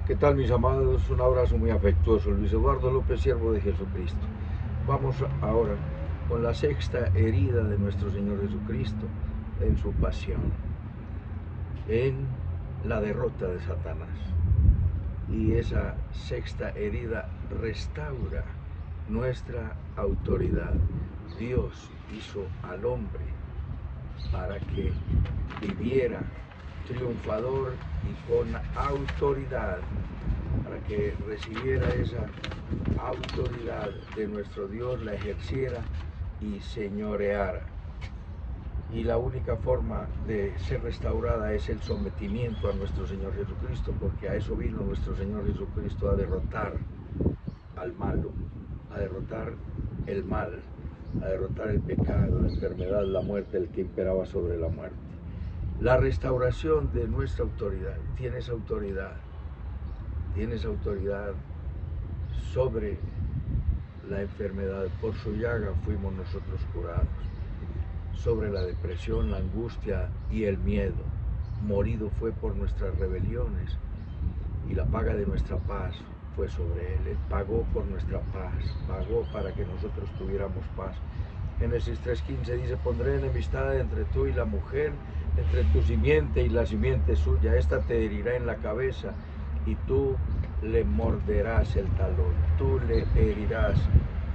¿Qué tal, mis amados? Un abrazo muy afectuoso. Luis Eduardo López, siervo de Jesucristo. Vamos ahora con la sexta herida de nuestro Señor Jesucristo en su pasión, en la derrota de Satanás. Y esa sexta herida restaura nuestra autoridad. Dios hizo al hombre para que viviera triunfador y con autoridad, para que recibiera esa autoridad de nuestro Dios, la ejerciera y señoreara. Y la única forma de ser restaurada es el sometimiento a nuestro Señor Jesucristo, porque a eso vino nuestro Señor Jesucristo, a derrotar al malo, a derrotar el mal, a derrotar el pecado, la enfermedad, la muerte, el que imperaba sobre la muerte. La restauración de nuestra autoridad. Tienes autoridad sobre la enfermedad. Por su llaga fuimos nosotros curados. Sobre la depresión, la angustia y el miedo. Morido fue por nuestras rebeliones, y la paga de nuestra paz fue sobre él. Él pagó por nuestra paz, pagó para que nosotros tuviéramos paz. Génesis 3:15 dice: pondré enemistad entre tú y la mujer, entre tu simiente y la simiente suya. Esta te herirá en la cabeza y tú le morderás el talón. Tú le herirás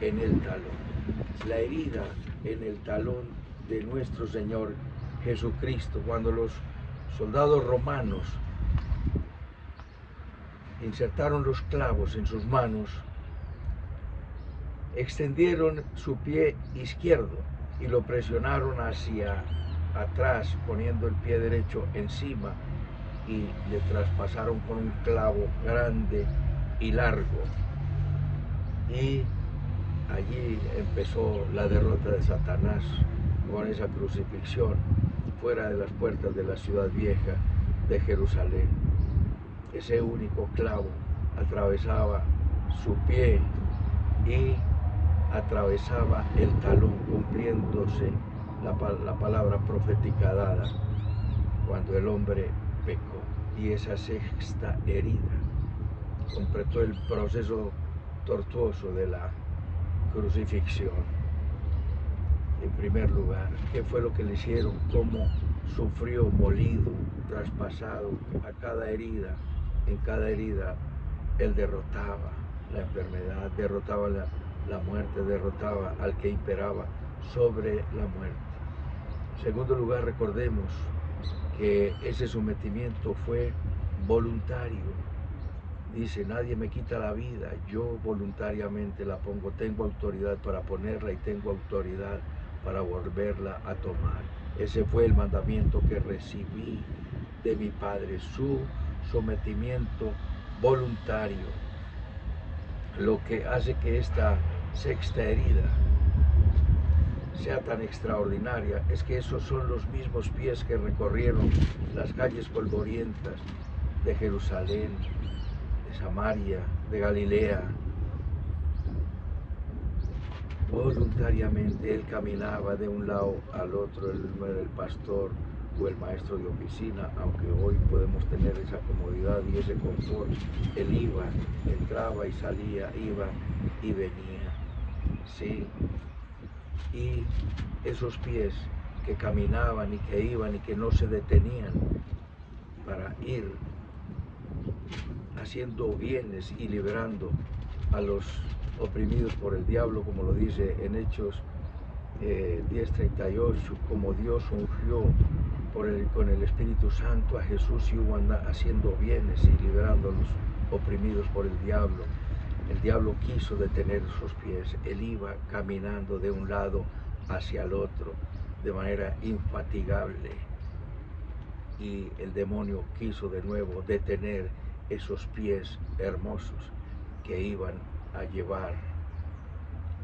en el talón. La herida en el talón de nuestro Señor Jesucristo, cuando los soldados romanos insertaron los clavos en sus manos, extendieron su pie izquierdo y lo presionaron hacia atrás, poniendo el pie derecho encima, y le traspasaron con un clavo grande y largo. Y allí empezó la derrota de Satanás, con esa crucifixión fuera de las puertas de la ciudad vieja de Jerusalén. Ese único clavo atravesaba su pie y atravesaba el talón, cumpliéndose la palabra profética dada cuando el hombre pecó. Y esa sexta herida completó el proceso tortuoso de la crucifixión. En primer lugar, ¿qué fue lo que le hicieron? ¿Cómo sufrió, molido, traspasado? A cada herida, en cada herida, él derrotaba la enfermedad, derrotaba la muerte, derrotaba al que imperaba sobre la muerte. En segundo lugar, recordemos que ese sometimiento fue voluntario. Dice: nadie me quita la vida, yo voluntariamente la pongo. Tengo autoridad para ponerla y tengo autoridad para volverla a tomar. Ese fue el mandamiento que recibí de mi Padre, su sometimiento voluntario. Lo que hace que esta sexta herida sea tan extraordinaria es que esos son los mismos pies que recorrieron las calles polvorientas de Jerusalén, de Samaria, de Galilea. Voluntariamente él caminaba de un lado al otro. Él no era el pastor o el maestro de oficina, aunque hoy podemos tener esa comodidad y ese confort. Él iba, entraba y salía, iba y venía. Sí. Y esos pies que caminaban y que iban y que no se detenían para ir haciendo bienes y liberando a los oprimidos por el diablo, como lo dice en Hechos 10:38, como Dios ungió con el Espíritu Santo a Jesús, y hubo haciendo bienes y liberando a los oprimidos por el diablo. El diablo quiso detener sus pies. Él iba caminando de un lado hacia el otro de manera infatigable, y el demonio quiso de nuevo detener esos pies hermosos que iban a llevar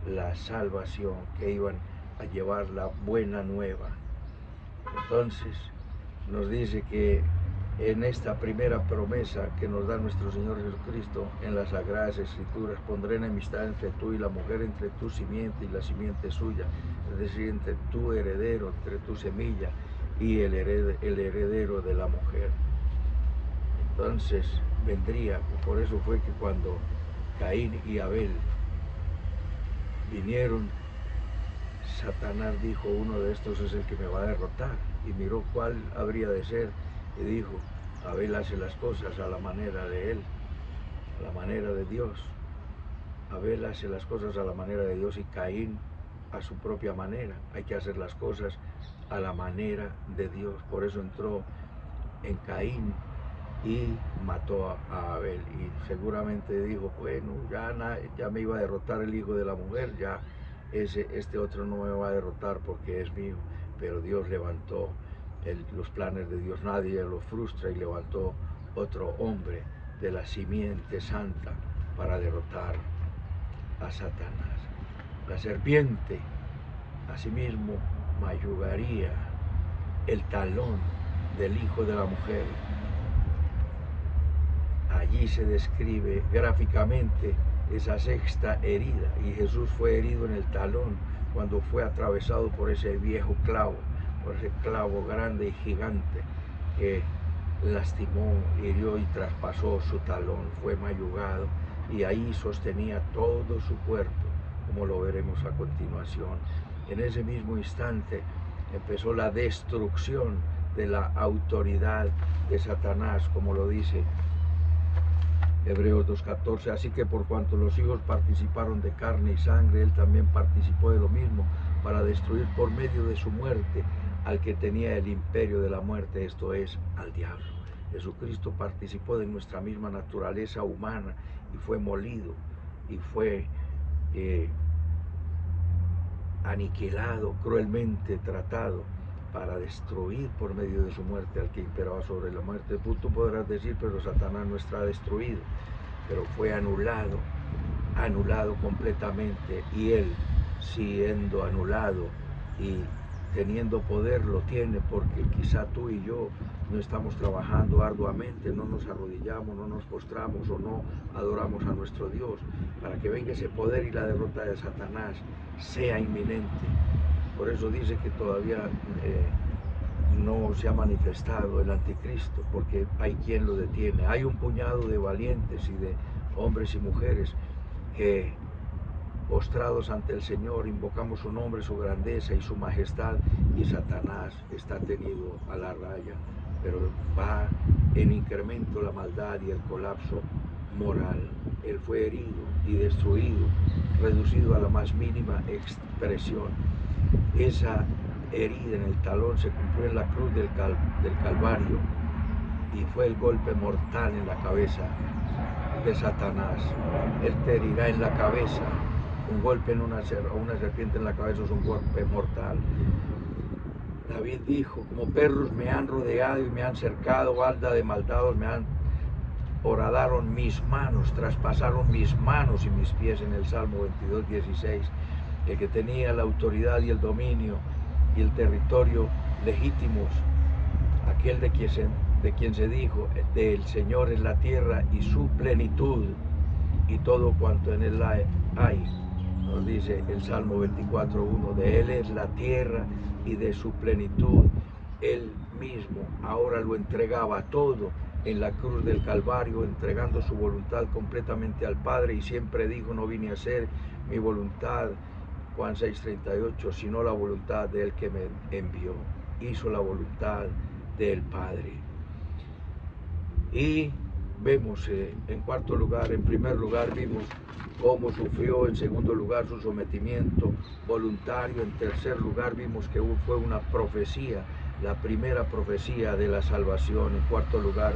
la salvación, que iban a llevar la buena nueva. Entonces nos dice que en esta primera promesa que nos da nuestro Señor Jesucristo en las Sagradas Escrituras: pondré enemistad entre tú y la mujer, entre tu simiente y la simiente suya, es decir, entre tu heredero, entre tu semilla y el heredero de la mujer. Entonces vendría, por eso fue que cuando Caín y Abel vinieron, Satanás dijo, uno de estos es el que me va a derrotar, y miró cuál habría de ser, y dijo, Abel hace las cosas a la manera de él, a la manera de Dios. Abel hace las cosas a la manera de Dios y Caín a su propia manera. Hay que hacer las cosas a la manera de Dios. Por eso entró en Caín y mató a Abel. Y seguramente dijo, bueno, ya me iba a derrotar el hijo de la mujer, ya este otro no me va a derrotar porque es mío. Pero Dios levantó los planes de Dios, nadie los frustra, y levantó otro hombre de la simiente santa para derrotar a Satanás. La serpiente asimismo mayugaría el talón del hijo de la mujer. Allí se describe gráficamente esa sexta herida, y Jesús fue herido en el talón cuando fue atravesado por ese viejo clavo, por ese clavo grande y gigante que lastimó, hirió y traspasó su talón, fue mayugado, y ahí sostenía todo su cuerpo, como lo veremos a continuación. En ese mismo instante empezó la destrucción de la autoridad de Satanás, como lo dice Hebreos 2:14, así que por cuanto los hijos participaron de carne y sangre, él también participó de lo mismo, para destruir por medio de su muerte al que tenía el imperio de la muerte, esto es, al diablo. Jesucristo participó de nuestra misma naturaleza humana y fue molido y fue aniquilado, cruelmente tratado, para destruir por medio de su muerte al que imperaba sobre la muerte. Tú podrás decir, pero Satanás no está destruido, pero fue anulado completamente, y él, siendo anulado y teniendo poder, lo tiene, porque quizá tú y yo no estamos trabajando arduamente, no nos arrodillamos, no nos postramos o no adoramos a nuestro Dios, para que venga ese poder y la derrota de Satanás sea inminente. Por eso dice que todavía no se ha manifestado el anticristo, porque hay quien lo detiene. Hay un puñado de valientes y de hombres y mujeres que, postrados ante el Señor, invocamos su nombre, su grandeza y su majestad, y Satanás está tenido a la raya, pero va en incremento la maldad y el colapso moral. Él fue herido y destruido, reducido a la más mínima expresión. Esa herida en el talón se cumplió en la cruz del Calvario, y fue el golpe mortal en la cabeza de Satanás. Él te herirá en la cabeza. Un golpe en una serpiente en la cabeza es un golpe mortal. David dijo, como perros me han rodeado y me han cercado, balda de maldados me han horadaron mis manos, traspasaron mis manos y mis pies, en el Salmo 22:16. El que tenía la autoridad y el dominio y el territorio legítimos, aquel de quien se dijo, del Señor es la tierra y su plenitud y todo cuanto en él hay. Nos dice el Salmo 24:1, de él es la tierra y de su plenitud. Él mismo ahora lo entregaba todo en la cruz del Calvario, entregando su voluntad completamente al Padre, y siempre dijo, no vine a hacer mi voluntad, Juan 6:38, sino la voluntad del que me envió. Hizo la voluntad del Padre. Y vemos en cuarto lugar, en primer lugar vimos cómo sufrió, en segundo lugar su sometimiento voluntario, en tercer lugar vimos que fue una profecía, la primera profecía de la salvación, en cuarto lugar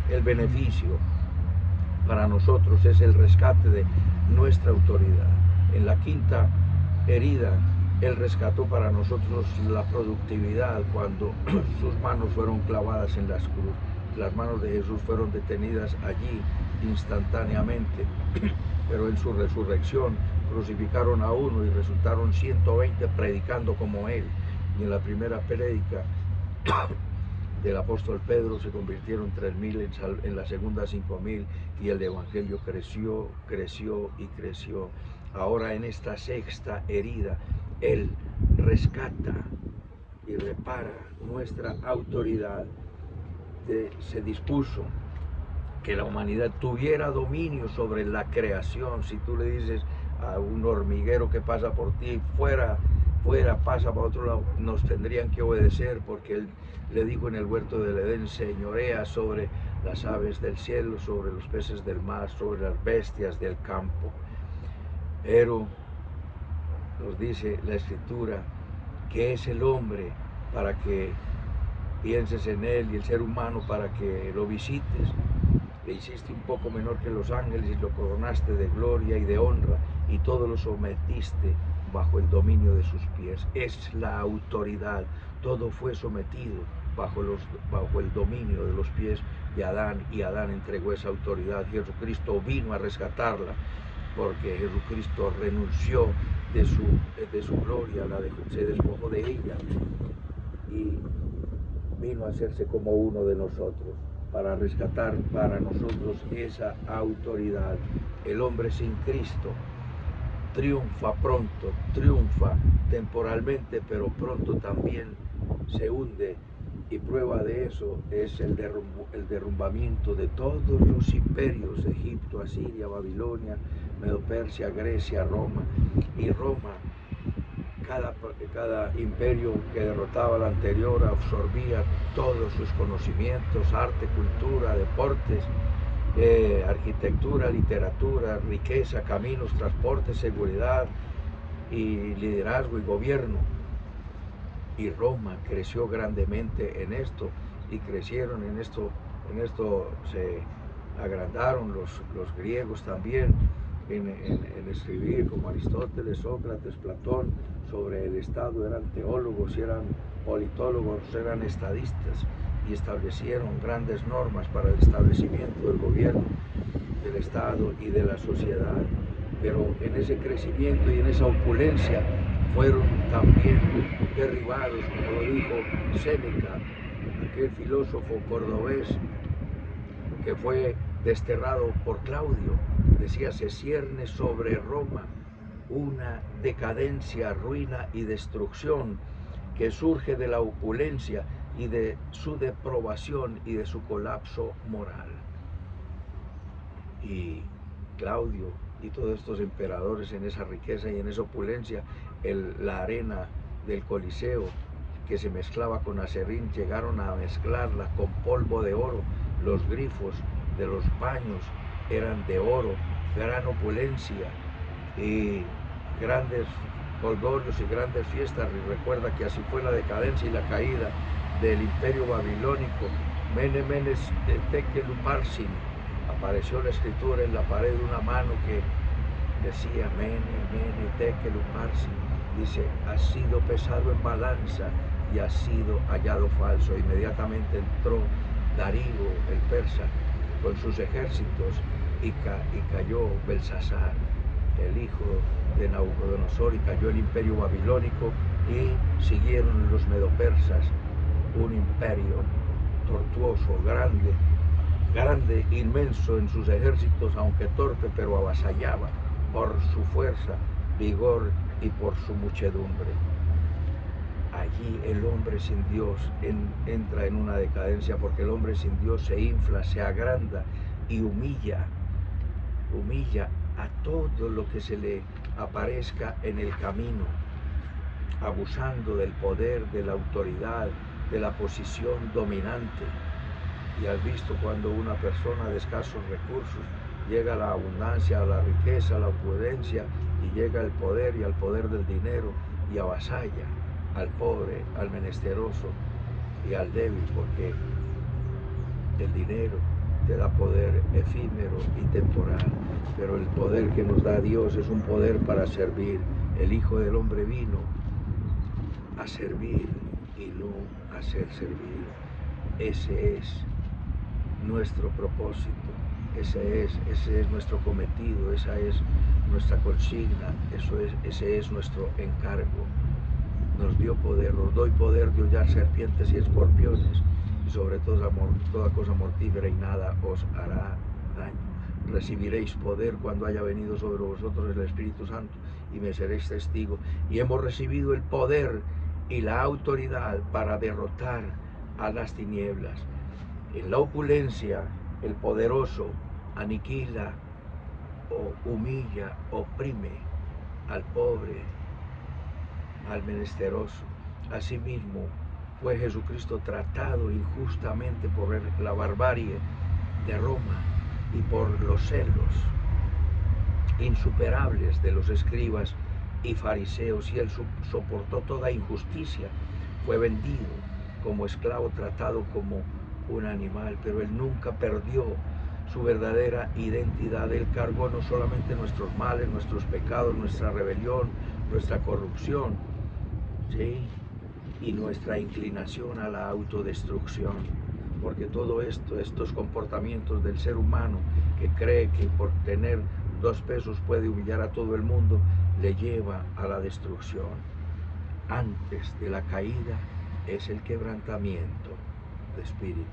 el beneficio para nosotros es el rescate de nuestra autoridad. En la quinta herida, él rescató para nosotros la productividad cuando sus manos fueron clavadas en las cruces. Las manos de Jesús fueron detenidas allí instantáneamente, pero en su resurrección crucificaron a uno y resultaron 120 predicando como él. Y en la primera prédica del apóstol Pedro se convirtieron 3,000, en la segunda 5,000, y el evangelio creció y creció. Ahora en esta sexta herida, él rescata y repara nuestra autoridad. Se dispuso que la humanidad tuviera dominio sobre la creación. Si tú le dices a un hormiguero que pasa por ti, fuera, pasa para otro lado, nos tendrían que obedecer, porque él le dijo en el huerto del Edén: señorea sobre las aves del cielo, sobre los peces del mar, sobre las bestias del campo. Pero nos dice la Escritura que es el hombre para que pienses en él, y el ser humano para que lo visites. Le hiciste un poco menor que los ángeles y lo coronaste de gloria y de honra, y todo lo sometiste bajo el dominio de sus pies. Es la autoridad. Todo fue sometido bajo el dominio de los pies de Adán, y Adán entregó esa autoridad. Jesucristo vino a rescatarla, porque Jesucristo renunció de su gloria, se despojó de ella y vino a hacerse como uno de nosotros, para rescatar para nosotros esa autoridad. El hombre sin Cristo triunfa pronto, triunfa temporalmente, pero pronto también se hunde, y prueba de eso es el derrumbamiento de todos los imperios: Egipto, Asiria, Babilonia, Medo-Persia, Grecia, Roma. Y Roma, cada imperio que derrotaba al anterior absorbía todos sus conocimientos: arte, cultura, deportes, arquitectura, literatura, riqueza, caminos, transporte, seguridad y liderazgo y gobierno. Y Roma creció grandemente en esto, y crecieron en esto se agrandaron los griegos también en escribir, como Aristóteles, Sócrates, Platón, sobre el Estado. Eran teólogos, eran politólogos, eran estadistas, y establecieron grandes normas para el establecimiento del gobierno, del Estado y de la sociedad. Pero en ese crecimiento y en esa opulencia fueron también derribados, como lo dijo Séneca, aquel filósofo cordobés que fue desterrado por Claudio. Decía: se cierne sobre Roma una decadencia, ruina y destrucción que surge de la opulencia y de su deprobación y de su colapso moral. Y Claudio y todos estos emperadores, en esa riqueza y en esa opulencia, la arena del Coliseo, que se mezclaba con aserrín, llegaron a mezclarla con polvo de oro. Los grifos de los baños eran de oro. Gran opulencia y grandes jolgorios y grandes fiestas. Y recuerda que así fue la decadencia y la caída del imperio babilónico. Mene, mene, tekel uparsin. Apareció la escritura en la pared, una mano que decía: mene, mene, tekel uparsin. Dice: ha sido pesado en balanza y ha sido hallado falso. Inmediatamente entró Darío el persa con sus ejércitos, y cayó Belsasar, el hijo de Nabucodonosor, y cayó el imperio babilónico, y siguieron los medopersas, un imperio tortuoso, grande, inmenso en sus ejércitos, aunque torpe, pero avasallaba por su fuerza, vigor y por su muchedumbre. Allí el hombre sin Dios entra en una decadencia, porque el hombre sin Dios se infla, se agranda y humilla a todo lo que se le aparezca en el camino, abusando del poder, de la autoridad, de la posición dominante. Y has visto cuando una persona de escasos recursos llega a la abundancia, a la riqueza, a la opulencia, y llega al poder y al poder del dinero, y avasalla al pobre, al menesteroso y al débil, porque el dinero te da poder efímero y temporal, pero el poder que nos da Dios es un poder para servir. El Hijo del Hombre vino a servir y no a ser servido. Ese es nuestro propósito, ese es nuestro cometido, esa es nuestra consigna, ese es nuestro encargo. Nos dio poder, os doy poder de hollar serpientes y escorpiones, y sobre toda cosa mortífera, y nada os hará daño. Recibiréis poder cuando haya venido sobre vosotros el Espíritu Santo, y me seréis testigo. Y hemos recibido el poder y la autoridad para derrotar a las tinieblas. En la opulencia El poderoso aniquila o humilla, oprime al pobre, al menesteroso. Asimismo, fue Jesucristo tratado injustamente por la barbarie de Roma y por los celos insuperables de los escribas y fariseos, y él soportó toda injusticia. Fue vendido como esclavo, tratado como un animal, pero él nunca perdió su verdadera identidad. Él cargó no solamente nuestros males, nuestros pecados, nuestra rebelión, nuestra corrupción, ¿sí?, y nuestra inclinación a la autodestrucción, porque todo esto, estos comportamientos del ser humano que cree que por tener 2 pesos puede humillar a todo el mundo, le lleva a la destrucción. Antes de la caída es el quebrantamiento de espíritu.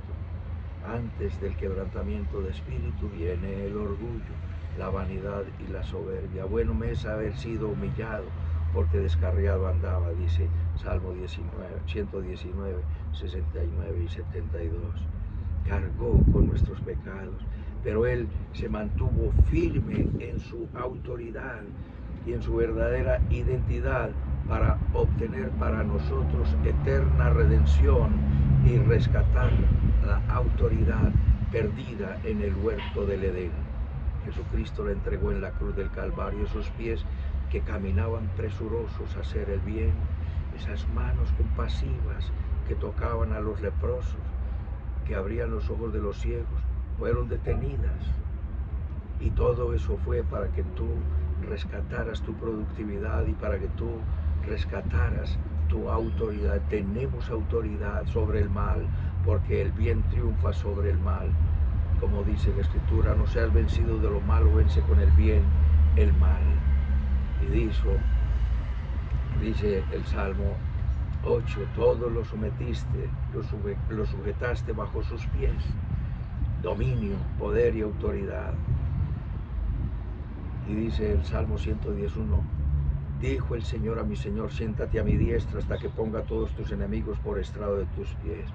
Antes del quebrantamiento de espíritu viene el orgullo, la vanidad y la soberbia. Bueno me es haber sido humillado, porque descarriado andaba, dice Salmo 119, 69 y 72. Cargó con nuestros pecados, pero él se mantuvo firme en su autoridad y en su verdadera identidad para obtener para nosotros eterna redención y rescatar la autoridad perdida en el huerto del Edén. Jesucristo le entregó en la cruz del Calvario esos pies que caminaban presurosos a hacer el bien, esas manos compasivas que tocaban a los leprosos, que abrían los ojos de los ciegos, fueron detenidas. Y todo eso fue para que tú rescataras tu productividad y para que tú rescataras tu autoridad. Tenemos autoridad sobre el mal, porque el bien triunfa sobre el mal. Como dice la Escritura, no seas vencido de lo malo, vence con el bien el mal. Y dice el Salmo 8, todo lo sometiste, lo sujetaste bajo sus pies. Dominio, poder y autoridad. Y dice el Salmo 111, dijo el Señor a mi Señor, siéntate a mi diestra hasta que ponga a todos tus enemigos por estrado de tus pies.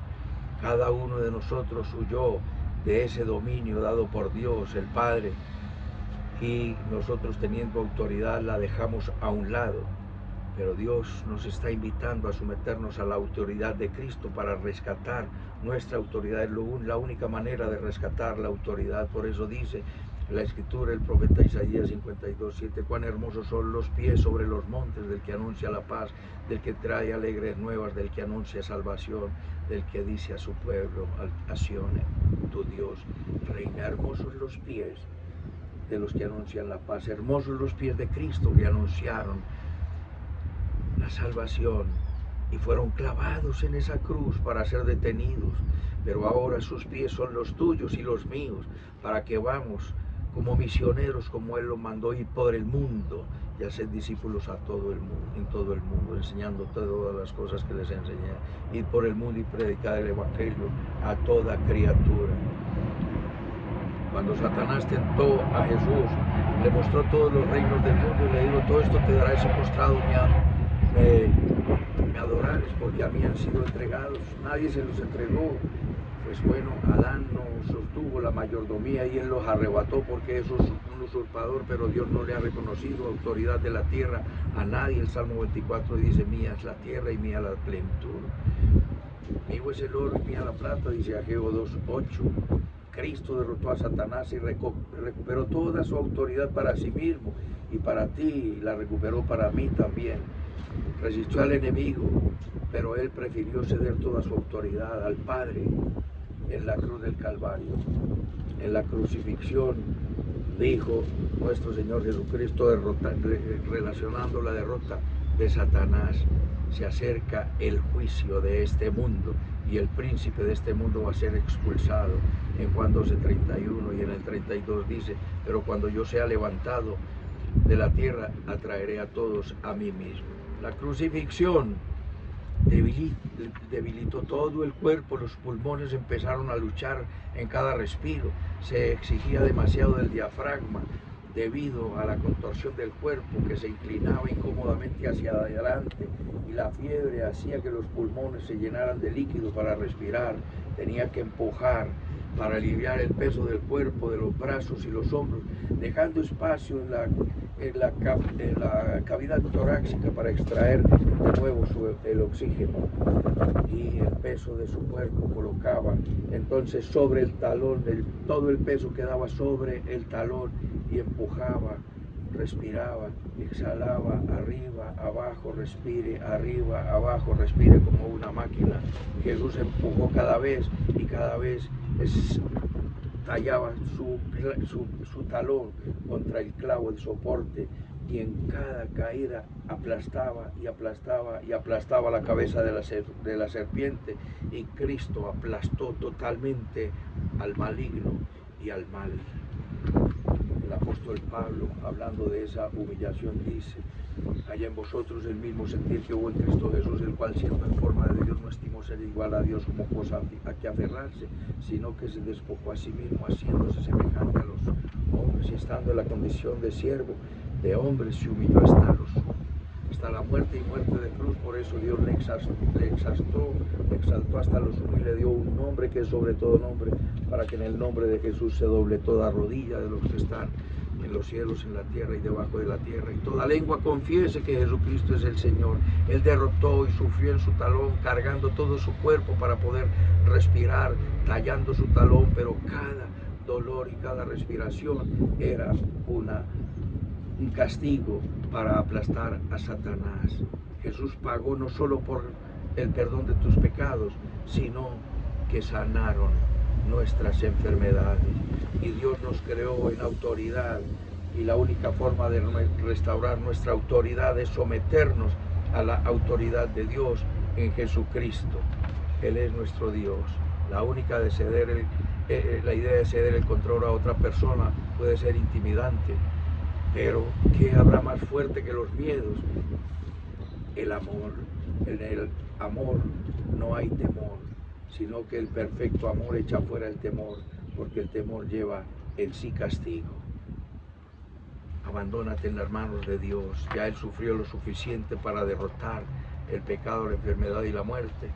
Cada uno de nosotros huyó de ese dominio dado por Dios, el Padre, y nosotros, teniendo autoridad, la dejamos a un lado. Pero Dios nos está invitando a someternos a la autoridad de Cristo para rescatar nuestra autoridad. Es la única manera de rescatar la autoridad. Por eso dice la Escritura, el profeta Isaías 52:7, cuán hermosos son los pies sobre los montes del que anuncia la paz, del que trae alegres nuevas, del que anuncia salvación, del que dice a su pueblo, a Sión, tu Dios reina. Hermosos los pies de los que anuncian la paz, hermosos los pies de Cristo que anunciaron la salvación y fueron clavados en esa cruz para ser detenidos, pero ahora sus pies son los tuyos y los míos, para que vamos como misioneros, como Él lo mandó, ir por el mundo y hacer discípulos a todo el mundo, en todo el mundo, enseñando todas las cosas que les enseñé, ir por el mundo y predicar el Evangelio a toda criatura. Cuando Satanás tentó a Jesús, le mostró todos los reinos del mundo y le dijo, todo esto te dará si postrado me adorares, porque a mí han sido entregados, nadie se los entregó. Pues bueno, Adán no sostuvo la mayordomía y él los arrebató porque eso es un usurpador, pero Dios no le ha reconocido autoridad de la tierra a nadie. El Salmo 24 dice, mía es la tierra y mía la plenitud. Mío es el oro y mía la plata, dice Ageo 2:8. Cristo derrotó a Satanás y recuperó toda su autoridad para sí mismo y para ti, y la recuperó para mí también. Resistió al enemigo, pero él prefirió ceder toda su autoridad al Padre en la cruz del Calvario. En la crucifixión dijo nuestro Señor Jesucristo, relacionando la derrota de Satanás, se acerca el juicio de este mundo y el príncipe de este mundo va a ser expulsado. En Juan 12:31 y en el 32 dice, pero cuando yo sea levantado de la tierra, atraeré a todos a mí mismo. La crucifixión debilitó todo el cuerpo, los pulmones empezaron a luchar en cada respiro, se exigía demasiado del diafragma debido a la contorsión del cuerpo que se inclinaba incómodamente hacia adelante y la fiebre hacía que los pulmones se llenaran de líquido para respirar, tenía que empujar para aliviar el peso del cuerpo, de los brazos y los hombros, dejando espacio en la cavidad torácica para extraer de nuevo el oxígeno. Y el peso de su cuerpo colocaba entonces sobre el talón, todo el peso quedaba sobre el talón y empujaba, respiraba, exhalaba, arriba, abajo, respire, arriba, abajo, respire como una máquina. Jesús empujó cada vez y cada vez tallaba su talón contra el clavo de soporte y en cada caída aplastaba y aplastaba y aplastaba la cabeza de la serpiente, y Cristo aplastó totalmente al maligno y al mal. El apóstol Pablo, hablando de esa humillación, dice: haya en vosotros el mismo sentir que hubo en Cristo Jesús, el cual siendo en forma de Dios no estimó ser igual a Dios como cosa a que aferrarse, sino que se despojó a sí mismo, haciéndose semejante a los hombres, y estando en la condición de siervo de hombres, se humilló hasta la muerte, y muerte de cruz. Por eso Dios le exaltó hasta lo sumo y le dio un nombre que es sobre todo nombre, para que en el nombre de Jesús se doble toda rodilla de los que están en los cielos, en la tierra y debajo de la tierra, y toda lengua confiese que Jesucristo es el Señor. Él derrotó y sufrió en su talón, cargando todo su cuerpo para poder respirar, tallando su talón, pero cada dolor y cada respiración era un castigo para aplastar a Satanás. Jesús pagó no solo por el perdón de tus pecados, sino que sanaron nuestras enfermedades. Y Dios nos creó en autoridad, y la única forma de restaurar nuestra autoridad es someternos a la autoridad de Dios en Jesucristo. Él es nuestro Dios. La única de la idea de ceder el control a otra persona puede ser intimidante, pero ¿qué habrá más fuerte que los miedos? El amor. En el amor no hay temor, sino que el perfecto amor echa fuera el temor, porque el temor lleva en sí castigo. Abandónate en las manos de Dios. Ya Él sufrió lo suficiente para derrotar el pecado, la enfermedad y la muerte,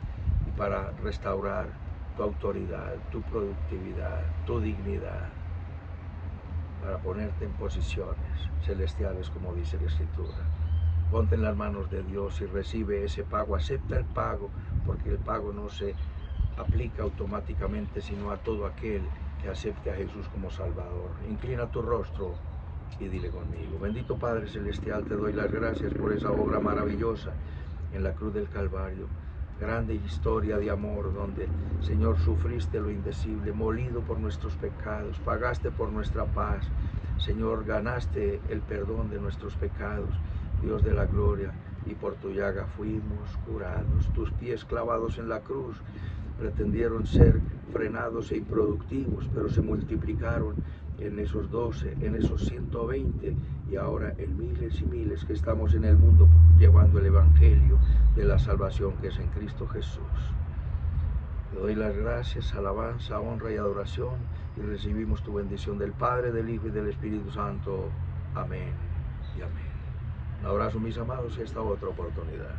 y para restaurar tu autoridad, tu productividad, tu dignidad, para ponerte en posiciones celestiales, como dice la Escritura. Ponte en las manos de Dios y recibe ese pago. Acepta el pago, porque el pago no se aplica automáticamente, sino a todo aquel que acepte a Jesús como Salvador. Inclina tu rostro y dile conmigo: bendito Padre Celestial, te doy las gracias por esa obra maravillosa en la cruz del Calvario. Grande historia de amor, donde, Señor, sufriste lo indecible, molido por nuestros pecados, pagaste por nuestra paz. Señor, ganaste el perdón de nuestros pecados, Dios de la gloria, y por tu llaga fuimos curados. Tus pies clavados en la cruz pretendieron ser frenados e improductivos, pero se multiplicaron en esos 12, en esos 120, y ahora en miles y miles que estamos en el mundo llevando el evangelio de la salvación que es en Cristo Jesús. Te doy las gracias, alabanza, honra y adoración, y recibimos tu bendición del Padre, del Hijo y del Espíritu Santo. Amén y amén. Un abrazo, mis amados, y hasta otra oportunidad.